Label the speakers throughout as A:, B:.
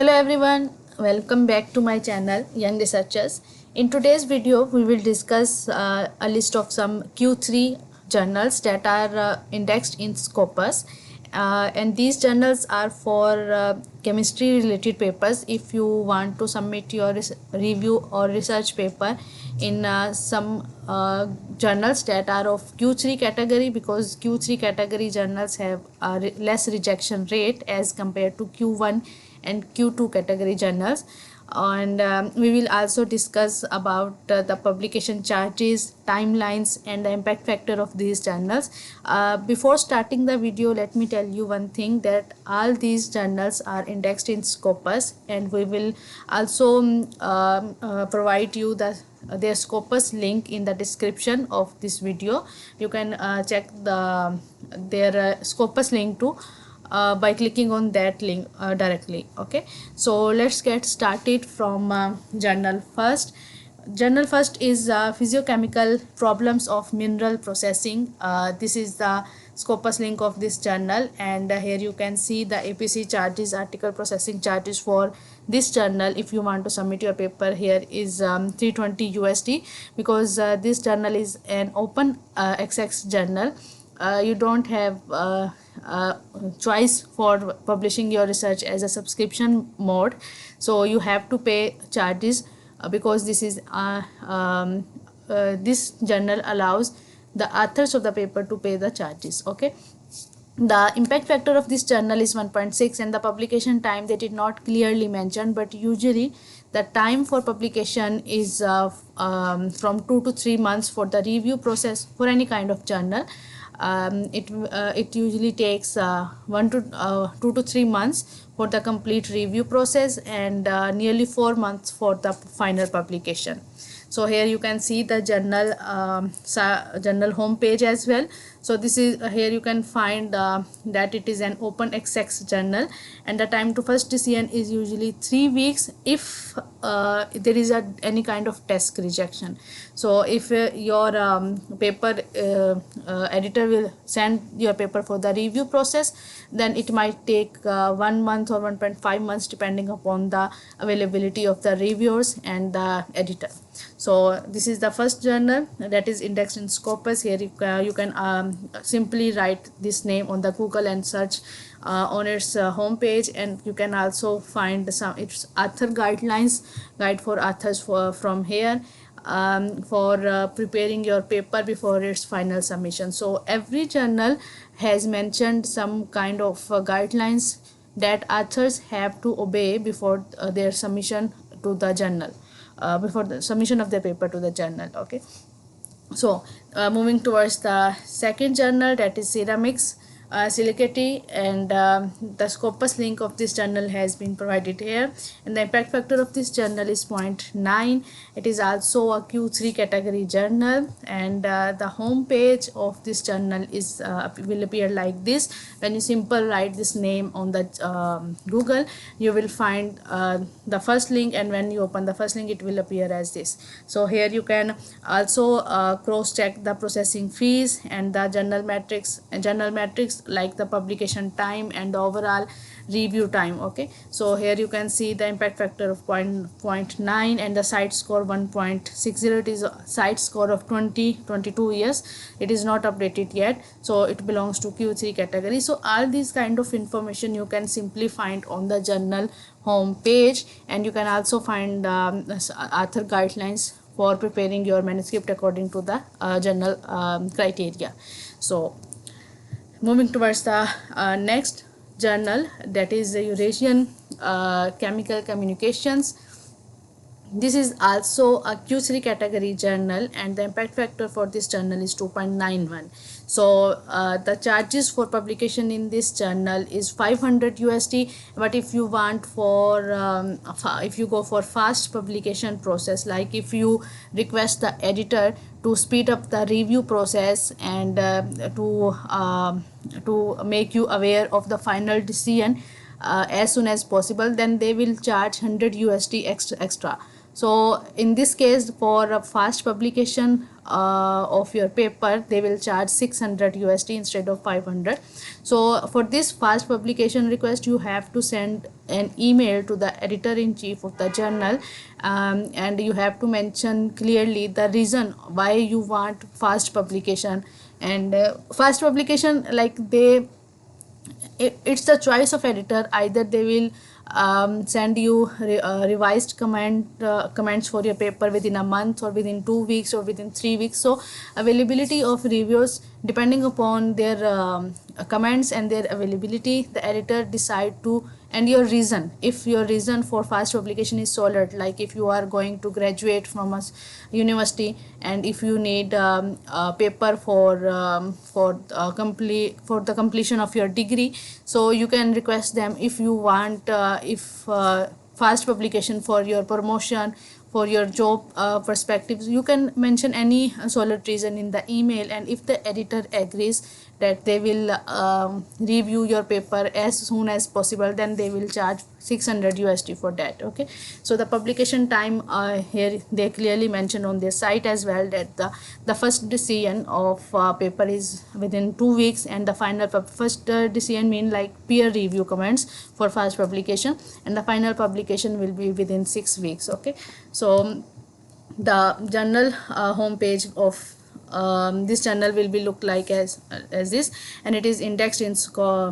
A: Hello everyone, welcome back to my channel Young Researchers. In today's video we will discuss a list of some Q3 journals that are indexed in Scopus, and these journals are for chemistry related papers. If you want to submit your review or research paper in some journals that are of Q3 category, because Q3 category journals have a less rejection rate as compared to Q1 and Q2 category journals. And we will also discuss about the publication charges, timelines, and the impact factor of these journals. Before starting the video, let me tell you one thing, that all these journals are indexed in Scopus, and we will also provide you their Scopus link in the description of this video. You can check their Scopus link too by clicking on that link directly. Okay, so let's get started from journal first. Journal first is Physicochemical Problems of Mineral Processing. This is the Scopus link of this journal, and here you can see the APC charges, article processing charges for this journal. If you want to submit your paper, here is 320 USD, because this journal is an open access journal. You don't have choice for publishing your research as a subscription mode, so you have to pay charges because this is this journal allows the authors of the paper to pay the charges. Okay, the impact factor of this journal is 1.6, and the publication time they did not clearly mention, but usually the time for publication is from 2 to 3 months for the review process for any kind of journal. It usually takes 2 to 3 months for the complete review process, and nearly 4 months for the final publication. So here you can see the journal home page as well. So this is here you can find that it is an open access journal, and the time to first decision is usually 3 weeks if there is any kind of test rejection. So if your paper editor will send your paper for the review process, then it might take 1 month or 1.5 months depending upon the availability of the reviewers and the editor. So this is the first journal that is indexed in Scopus. Here you can simply write this name on the Google and search on its home page, and you can also find its author guidelines, guide for authors from here for preparing your paper before its final submission. So every journal has mentioned some kind of guidelines that authors have to obey before their submission to the journal, before the submission of their paper to the journal. Okay, so moving towards the second journal, that is Ceramics-Silikaty, and the Scopus link of this journal has been provided here, and the impact factor of this journal is 0.9. It is also a Q3 category journal, and the home page of this journal is will appear like this. When you simply write this name on the Google, you will find the first link, and when you open the first link it will appear as this. So here you can also cross check the processing fees and the journal metrics like the publication time and the overall review time. Okay, so here you can see the impact factor of 0.9 and the site score 1.60. It is a site score of 22 years. It is not updated yet, so it belongs to Q3 category. So all these kind of information you can simply find on the journal home page, and you can also find author guidelines for preparing your manuscript according to the journal criteria. So moving towards the next journal, that is the Eurasian Chemical Communications. This is also a Q3 category journal, and the impact factor for this journal is 2.91. So the charges for publication in this journal is 500 USD, but if you want for if you go for fast publication process, like if you request the editor to speed up the review process and to make you aware of the final decision as soon as possible, then they will charge 100 USD extra. So in this case, for a fast publication of your paper, they will charge 600 USD instead of 500. So for this fast publication request, you have to send an email to the editor-in-chief of the journal, and you have to mention clearly the reason why you want fast publication. And fast publication, like it's the choice of editor. Either they will send you revised comments for your paper within a month, or within 2 weeks, or within 3 weeks. So availability of reviewers, depending upon their comments and their availability, the editor decide to. And your reason, if your reason for fast publication is solid, like if you are going to graduate from a university, and if you need a paper for the completion of your degree, so you can request them. If you want if fast publication for your promotion, for your job perspectives, you can mention any solid reason in the email. And if the editor agrees that they will review your paper as soon as possible, then they will charge 600 USD for that. Okay, so the publication time, here they clearly mention on their site as well, that the first decision of paper is within 2 weeks, and the final first decision mean like peer review comments for fast publication, and the final publication will be within 6 weeks. Okay, so the journal homepage of this journal will be look like as this, and it is indexed in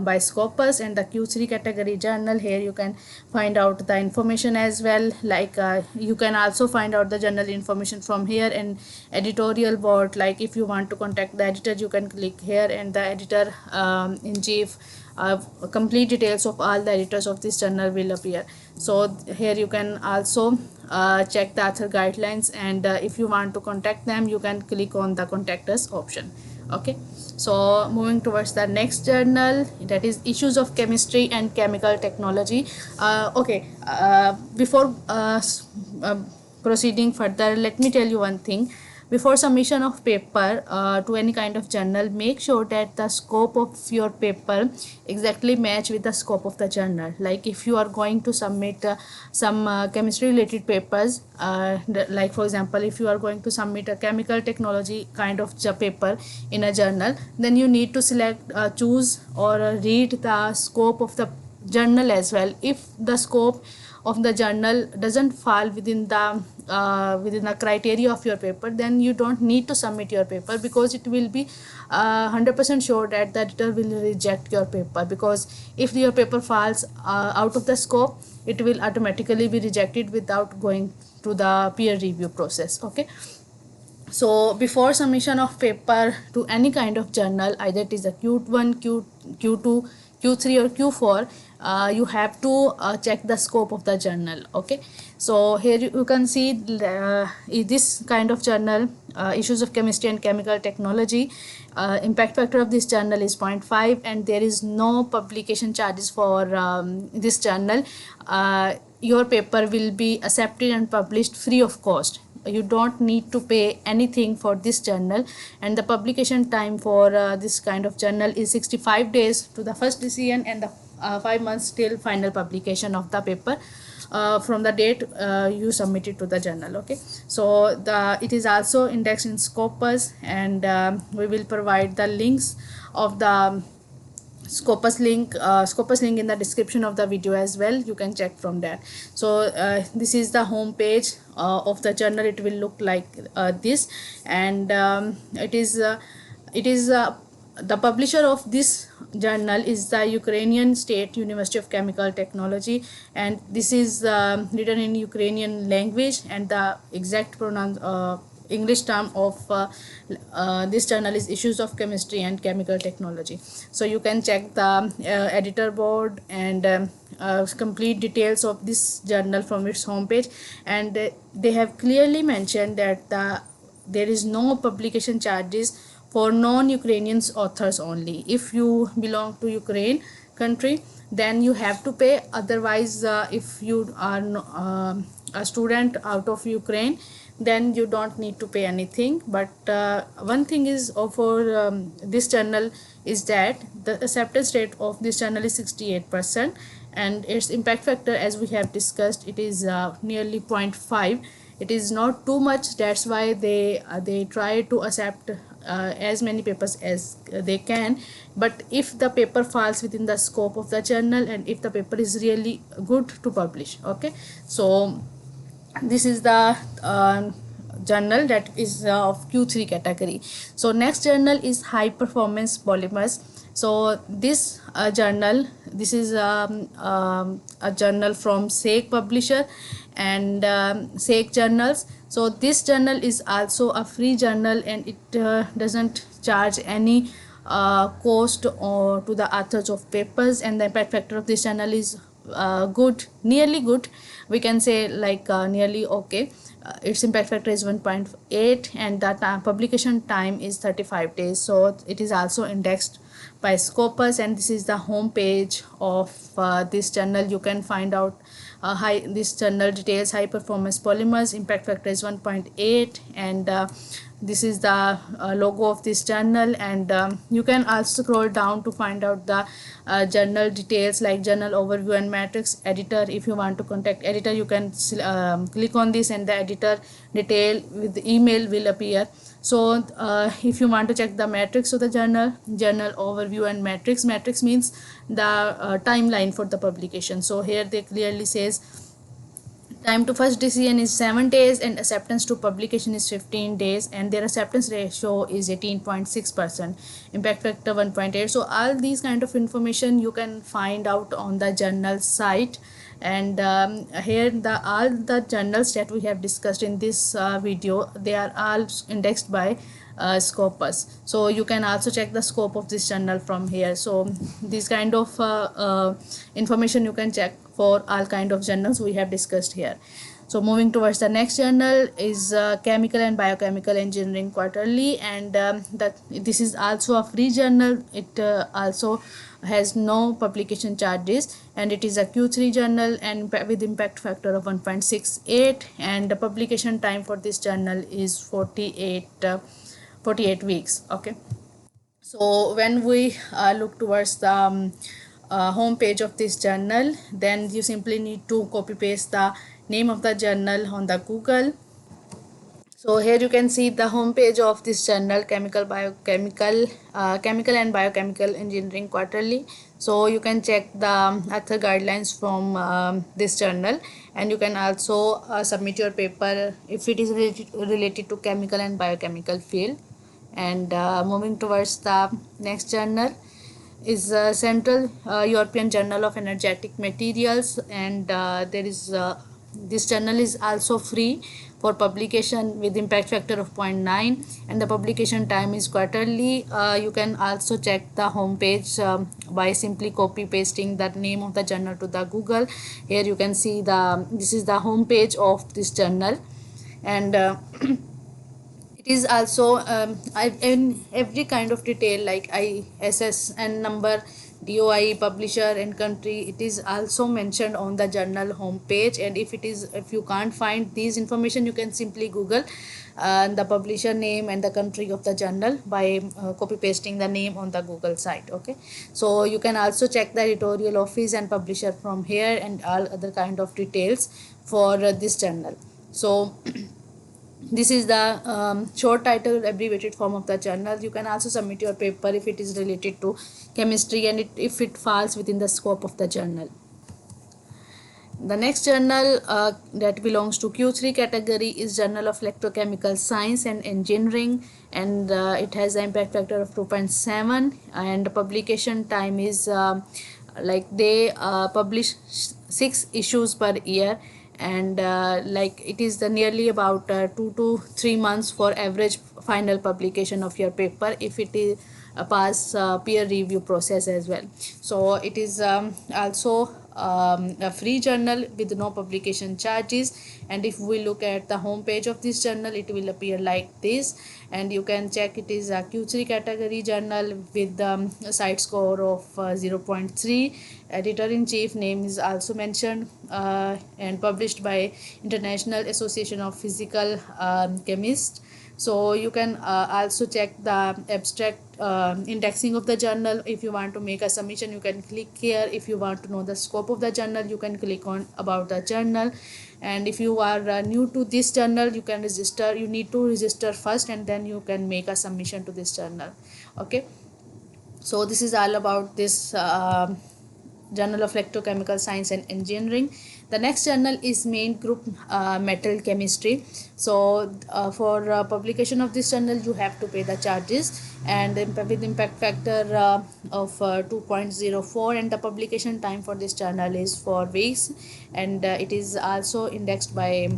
A: by Scopus and the Q3 category journal. Here you can find out the information as well, like you can also find out the journal information from here, and editorial board, like if you want to contact the editor, you can click here, and the editor in chief, complete details of all the editors of this journal will appear. So here you can also check the author guidelines, and if you want to contact them, you can click on the contact us option. Okay, so moving towards the next journal, that is Issues of Chemistry and Chemical Technology. Before proceeding further, let me tell you one thing. Before submission of paper to any kind of journal, make sure that the scope of your paper exactly match with the scope of the journal. Like if you are going to submit some chemistry related papers, like for example, if you are going to submit a chemical technology kind of paper in a journal, then you need to select, choose or read the scope of the journal as well. If the scope of the journal doesn't fall within the criteria of your paper, then you don't need to submit your paper, because it will be 100% sure that the editor will reject your paper, because if your paper falls out of the scope, it will automatically be rejected without going to the peer review process. Okay, so before submission of paper to any kind of journal, either it is a Q1, Q2, Q3 or Q4, you have to check the scope of the journal. Okay, so here you can see this kind of journal, Issues of Chemistry and Chemical Technology, impact factor of this journal is 0.5, and there is no publication charges for this journal. Your paper will be accepted and published free of cost. You don't need to pay anything for this journal, and the publication time for this kind of journal is 65 days to the first decision, and the 5 months till final publication of the paper from the date you submitted to the journal. Okay, so it is also indexed in Scopus, and we will provide the links of the Scopus link in the description of the video as well. You can check from there. So this is the home page of the journal. It will look like this, and it is the publisher of this journal is the Ukrainian State University of Chemical Technology, and this is written in Ukrainian language, and the exact English term of this journal is Issues of Chemistry and Chemical Technology. So you can check the editor board and complete details of this journal from its homepage, and they have clearly mentioned that there is no publication charges for non-Ukrainian authors only. If you belong to Ukraine country, then you have to pay. Otherwise, if you are a student out of Ukraine, then you don't need to pay anything. But one thing is for this journal is that the acceptance rate of this journal is 68%, and its impact factor, as we have discussed, it is nearly 0.5. It is not too much. That's why they try to accept as many papers as they can. But if the paper falls within the scope of the journal, and if the paper is really good to publish, okay. So this is the journal that is of Q3 category. So next journal is high performance polymers. So this journal, this is a journal from SEC publisher and SEC journals. So this journal is also a free journal, and it doesn't charge any cost or to the authors of papers, and the impact factor of this journal is good, nearly good, we can say, like nearly okay. Its impact factor is 1.8, and the publication time is 35 days. So it is also indexed by Scopus, and this is the home page of this journal. You can find out this journal details high performance polymers, impact factor is 1.8, and this is the logo of this journal. And you can also scroll down to find out the journal details like journal overview and matrix editor. If you want to contact editor, you can click on this, and the editor detail with the email will appear. So if you want to check the matrix of the journal overview and matrix means the timeline for the publication. So here they clearly says time to first decision is 7 days, and acceptance to publication is 15 days, and their acceptance ratio is 18.6%, impact factor 1.8. So all these kind of information you can find out on the journal site. And here all the journals that we have discussed in this video, they are all indexed by Scopus. So you can also check the scope of this journal from here. So this kind of information you can check for all kind of journals we have discussed here. So moving towards the next journal is Chemical and Biochemical Engineering Quarterly, and this is also a free journal. It also has no publication charges, and it is a Q3 journal and with impact factor of 1.68, and the publication time for this journal is 48 weeks. Okay. So when we look towards the home page of this journal, then you simply need to copy paste the name of the journal on the Google. So here you can see the home page of this journal, Chemical and Biochemical Engineering Quarterly. So you can check the author guidelines from this journal, and you can also submit your paper if it is related to chemical and biochemical field. And moving towards the next journal is Central European Journal of Energetic Materials, and there is this journal is also free for publication with impact factor of 0.9, and the publication time is quarterly. You can also check the home page by simply copy pasting the name of the journal to the Google. Here you can see this is the home page of this journal, and it is also in every kind of detail like ISSN number, DOI, publisher and country. It is also mentioned on the journal home page, and if you can't find these information, you can simply Google the publisher name and the country of the journal by copy pasting the name on the Google site. Okay, so you can also check the editorial office and publisher from here and all other kind of details for this journal. So this is the short title abbreviated form of the journal. You can also submit your paper if it is related to chemistry and if it falls within the scope of the journal. The next journal that belongs to Q3 category is Journal of Electrochemical Science and Engineering, and it has an impact factor of 2.7, and publication time is they publish 6 issues per year, and it is nearly about 2 to 3 months for average final publication of your paper if it is pass peer review process as well. So it is also a free journal with no publication charges, and if we look at the home page of this journal, it will appear like this, and you can check it is a Q3 category journal with a site score of 0.3, editor-in-chief name is also mentioned, and published by International Association of Physical Chemists. So you can also check the abstract indexing of the journal. If you want to make a submission, you can click here. If you want to know the scope of the journal, you can click on about the journal. And if you are new to this journal, you can register. You need to register first, and then you can make a submission to this journal. Okay, so this is all about this Journal of Electrochemical Science and Engineering. The next journal is main group metal chemistry. So for publication of this journal, you have to pay the charges, and with impact factor of 2.04, and the publication time for this journal is 4 weeks, and it is also indexed by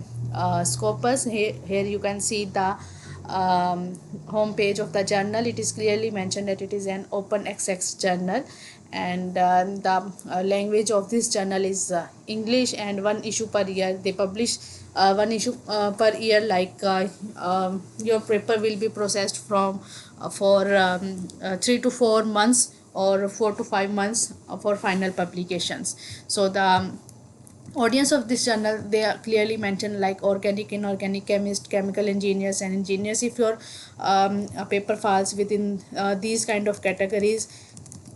A: Scopus. Here you can see the home page of the journal. It is clearly mentioned that it is an open access journal, and the language of this journal is English, and one issue per year. They publish one issue per year, like your paper will be processed from for 3 to 4 months or 4 to 5 months for final publications. So the audience of this journal, they are clearly mentioned, like organic, inorganic chemists, chemical engineers and engineers. If your paper falls within these kind of categories,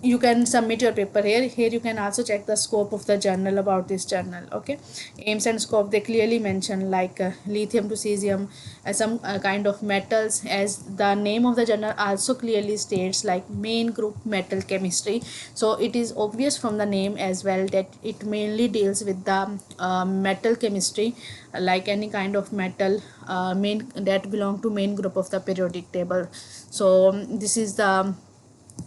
A: you can submit your paper here. You can also check the scope of the journal about this journal. Okay, aims and scope, they clearly mention, like lithium to cesium, some kind of metals, as the name of the journal also clearly states, like main group metal chemistry. So it is obvious from the name as well that it mainly deals with the metal chemistry, like any kind of metal main that belong to main group of the periodic table. So this is the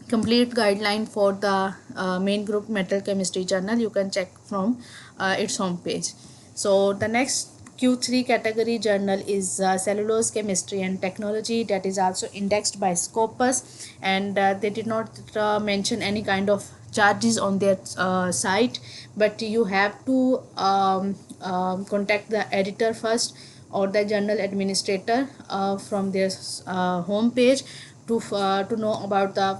A: complete guideline for the main group metal chemistry journal. You can check from its home page. So the next Q3 category journal is Cellulose Chemistry and Tekhnologii, that is also indexed by Scopus, and they did not mention any kind of charges on their site, but you have to contact the editor first or the journal administrator from their home page to know about the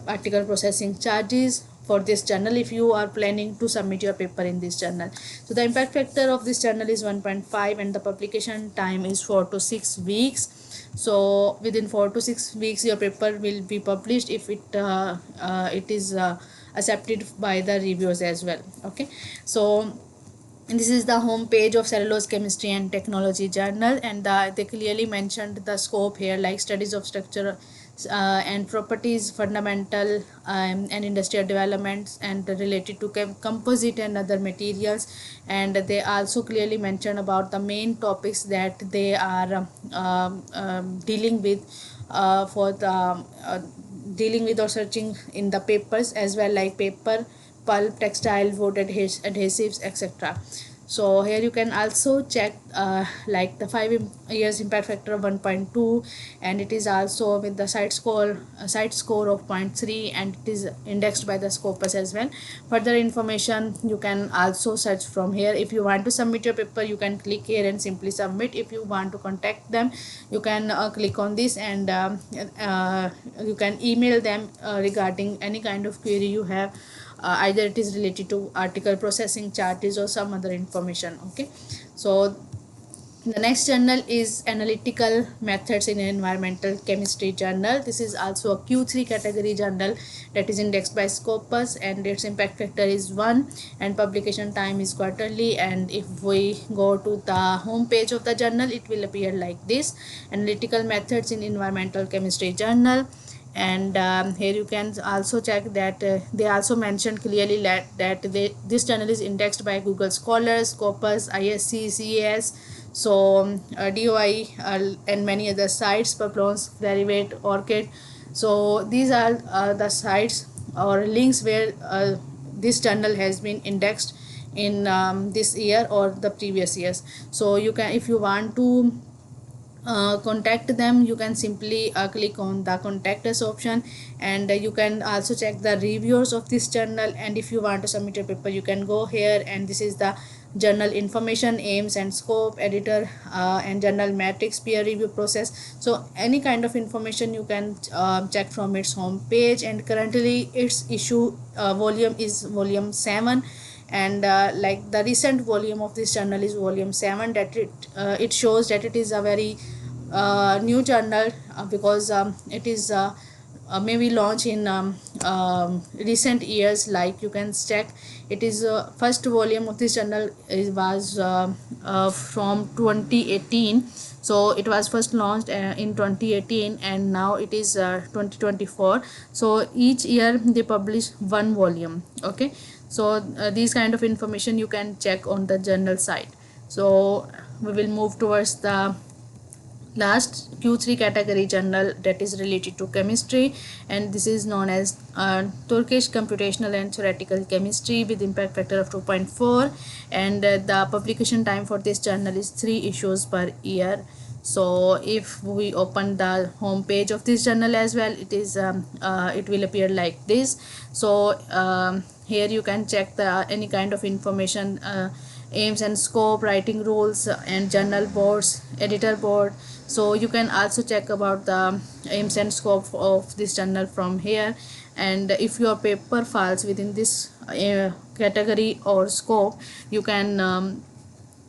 A: article processing charges for this journal, if you are planning to submit your paper in this journal. So the impact factor of this journal is 1.5, and the publication time is 4 to 6 weeks. So within 4 to 6 weeks your paper will be published if it is accepted by the reviewers as well. Okay, so and this is the home page of Cellulose Chemistry and Tekhnologii journal, and they clearly mentioned the scope here, like studies of structure and properties, fundamental and industrial developments, and related to composite and other materials. And they also clearly mention about the main topics that they are dealing with for the dealing with or searching in the papers as well, like paper, pulp, textile, wood, adhesives, etc. So here you can also check like the 5 years impact factor of 1.2, and it is also with the site score of 0.3, and it is indexed by the Scopus as well. Further information you can also search from here. If you want to submit your paper, you can click here and simply submit. If you want to contact them, you can click on this, and you can email them regarding any kind of query you have. Either it is related to article processing charges or some other information. Okay, so the next journal is Analytical Methods in Environmental Chemistry journal. This is also a Q3 category journal that is indexed by Scopus, and its impact factor is 1, and publication time is quarterly. And if we go to the home page of the journal, it will appear like this: Analytical Methods in Environmental Chemistry journal. And here you can also check that they also mentioned clearly that this journal is indexed by Google Scholars, Scopus, ISC, CAS, so DOI, and many other sites, Paplons, Derivate, Orchid. So these are the sites or links where this journal has been indexed in this year or the previous years. So you can, if you want to contact them, you can simply click on the contact us option, and you can also check the reviewers of this journal. And if you want to submit your paper, you can go here, and this is the journal information, aims and scope, editor and journal matrix, peer review process. So any kind of information you can check from its home page, and currently its issue volume is volume 7, and like the recent volume of this journal is volume 7, that it shows that it is a very new journal because it is maybe launched in recent years. Like you can check, it is first volume of this journal was from 2018. So it was first launched in 2018, and now it is 2024. So each year they publish one volume. Okay, so these kind of information you can check on the journal site. So we will move towards the last Q3 category journal, that is related to chemistry, and this is known as Turkish Computational and Theoretical Chemistry with impact factor of 2.4, and the publication time for this journal is 3 issues per year. So if we open the home page of this journal as well, it will appear like this. So here you can check the any kind of information, aims and scope, writing rules, and journal boards, editor board. So you can also check about the aims and scope of this journal from here, and if your paper falls within this category or scope, you can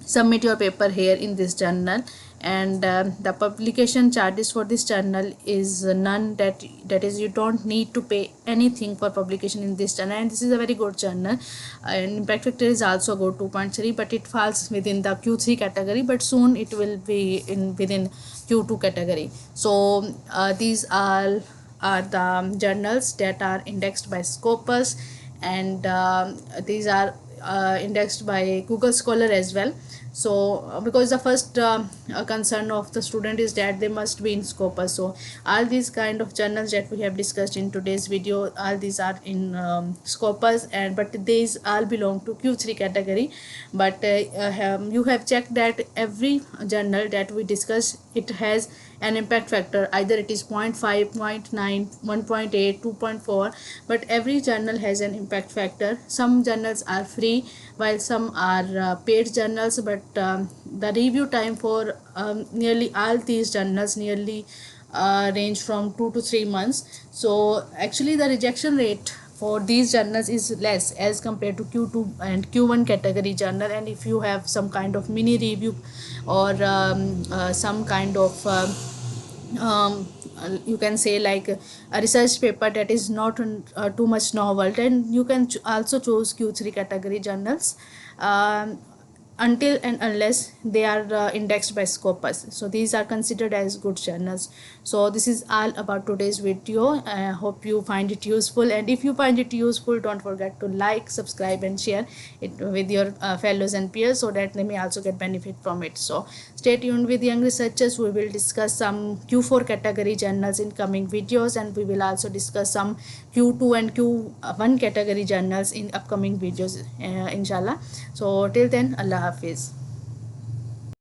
A: submit your paper here in this journal. And the publication charges for this journal is none, that is you don't need to pay anything for publication in this journal, and this is a very good journal. And impact factor is also good, 2.3, but it falls within the Q3 category, but soon it will be within Q2 category. So these are the journals that are indexed by Scopus, and these are indexed by Google Scholar as well. So because the first concern of the student is that they must be in Scopus, so all these kind of journals that we have discussed in today's video, all these are in Scopus, and but these all belong to Q3 category. But you have checked that every journal that we discuss, it has an impact factor, either it is 0.5, 0.9, 1.8, 2.4, but every journal has an impact factor. Some journals are free while some are paid journals, but the review time for nearly all these journals nearly range from 2 to 3 months. So actually the rejection rate for these journals is less as compared to Q2 and Q1 category journal. And if you have some kind of mini review or some kind of you can say like a research paper that is not too much novel, then you can also choose Q3 category journals until and unless they are indexed by Scopus. So these are considered as good journals. So this is all about today's video. I hope you find it useful, and if you find it useful, don't forget to like, subscribe and share it with your fellows and peers, so that they may also get benefit from it. So stay tuned with Young Researchers. We will discuss some Q4 category journals in coming videos, and we will also discuss some Q2 and Q1 category journals in upcoming videos, inshallah. So till then, Allah Hafiz.